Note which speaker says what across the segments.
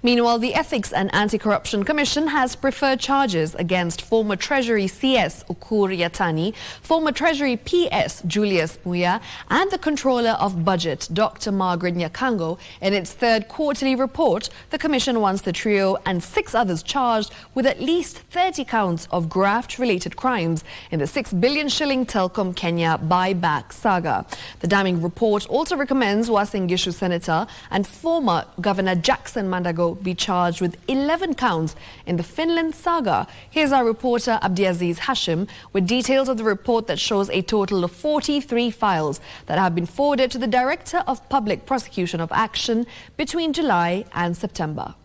Speaker 1: Meanwhile, the Ethics and Anti-Corruption Commission has preferred charges against former Treasury CS Ukur Yattani, former Treasury PS Julius Muia, and the Controller of Budget, Dr. Margaret Nyakang'o. In its third quarterly report, the Commission wants the trio and 6 others charged with at least 30 counts of graft-related crimes in the 6 billion shilling Telkom Kenya Buy saga. The damning report also recommends Uasin Gishu Senator and former Governor Jackson Mandago be charged with 11 counts in the Finland saga. Here's our reporter Abdiaziz Hashim with details of the report that shows a total of 43 files that have been forwarded to the Director of Public Prosecution of Action between July and September.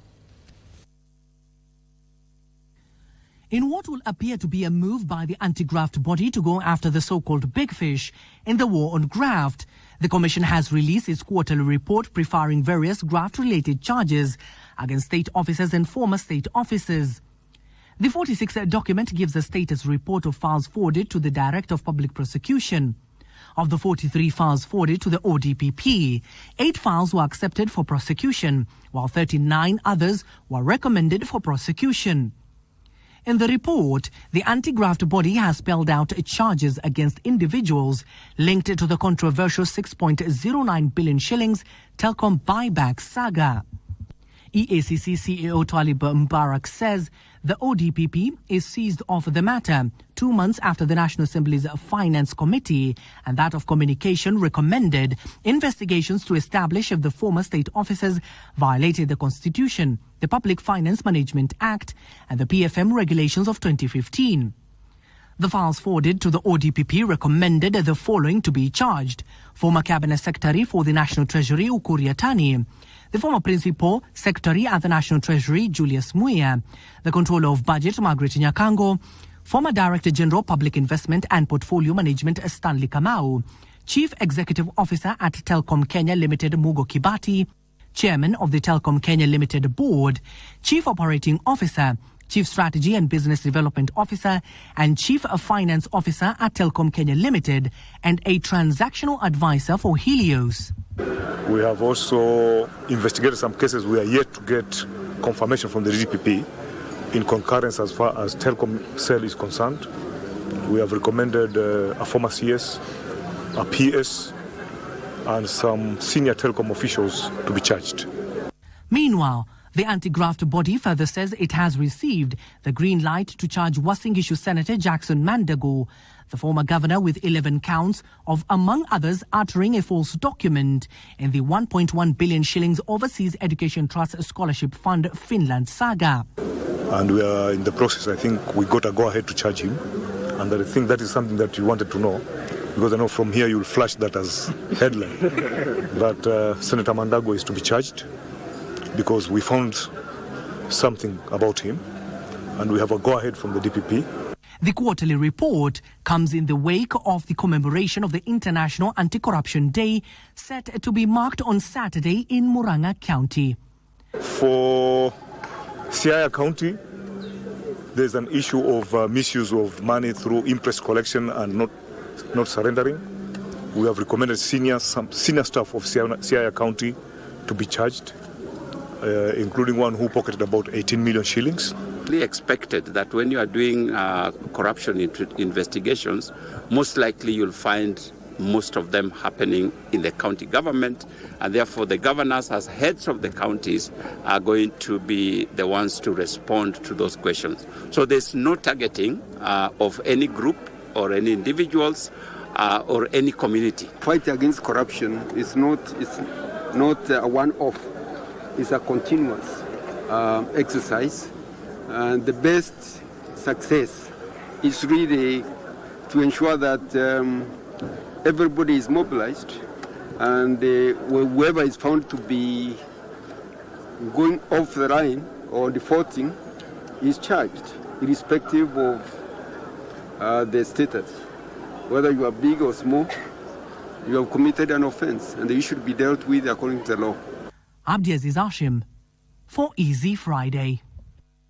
Speaker 2: In what will appear to be a move by the anti-graft body to go after the so-called big fish in the war on graft, the Commission has released its quarterly report preferring various graft-related charges against state officers and former state officers. The 46th document gives a status report of files forwarded to the Director of Public Prosecution. Of the 43 files forwarded to the ODPP, 8 files were accepted for prosecution, while 39 others were recommended for prosecution. In the report, the anti-graft body has spelled out charges against individuals linked to the controversial 6.09 billion shillings Telkom buyback saga. EACC CEO Talib Mubarak says the ODPP is seized of the matter 2 months after the National Assembly's Finance Committee and that of Communication recommended investigations to establish if the former state officers violated the Constitution, the Public Finance Management Act and the PFM regulations of 2015. The files forwarded to the ODPP recommended the following to be charged: former Cabinet Secretary for the National Treasury Ukur Yattani, the former Principal Secretary at the National Treasury Julius Muia, the Controller of Budget Margaret Nyakango, former Director General Public Investment and Portfolio Management Stanley Kamau, Chief Executive Officer at Telkom Kenya Limited Mugo Kibati, Chairman of the Telkom Kenya Limited Board, Chief Operating Officer, Chief Strategy and Business Development Officer and Chief Finance Officer at Telkom Kenya Limited, and a transactional advisor for Helios.
Speaker 3: We have also investigated some cases we are yet to get confirmation from the DPP in concurrence as far as Telkom cell is concerned. We have recommended a former CS, a PS, and some senior Telkom officials to be charged.
Speaker 2: Meanwhile, the anti-graft body further says it has received the green light to charge Uasin Gishu Senator Jackson Mandago, the former governor, with 11 counts of, among others, uttering a false document in the 1.1 billion shillings Overseas Education Trust Scholarship Fund Finland saga.
Speaker 3: And we are in the process. I think we got a go-ahead to charge him. And I think that is something that you wanted to know, because I know from here you'll flash that as headline. That Senator Mandago is to be charged, because we found something about him and we have a go-ahead from the DPP.
Speaker 2: The quarterly report comes in the wake of the commemoration of the International Anti-Corruption Day set to be marked on Saturday in Murang'a County.
Speaker 3: For Siaya County, there's an issue of misuse of money through interest collection and not surrendering. We have recommended some senior staff of Siaya County to be charged, including one who pocketed about 18 million shillings.
Speaker 4: We expected that when you are doing corruption investigations, most likely you'll find most of them happening in the county government, and therefore the governors as heads of the counties are going to be the ones to respond to those questions. So there's no targeting of any group or any individuals or any community.
Speaker 5: Fight against corruption is not a one-off. It's a continuous exercise, and the best success is really to ensure that everybody is mobilized, and whoever is found to be going off the line or defaulting is charged, irrespective of the status. Whether you are big or small, you have committed an offense, and you should be dealt with according to the law.
Speaker 2: Abdiaziz Hashim for Easy Friday.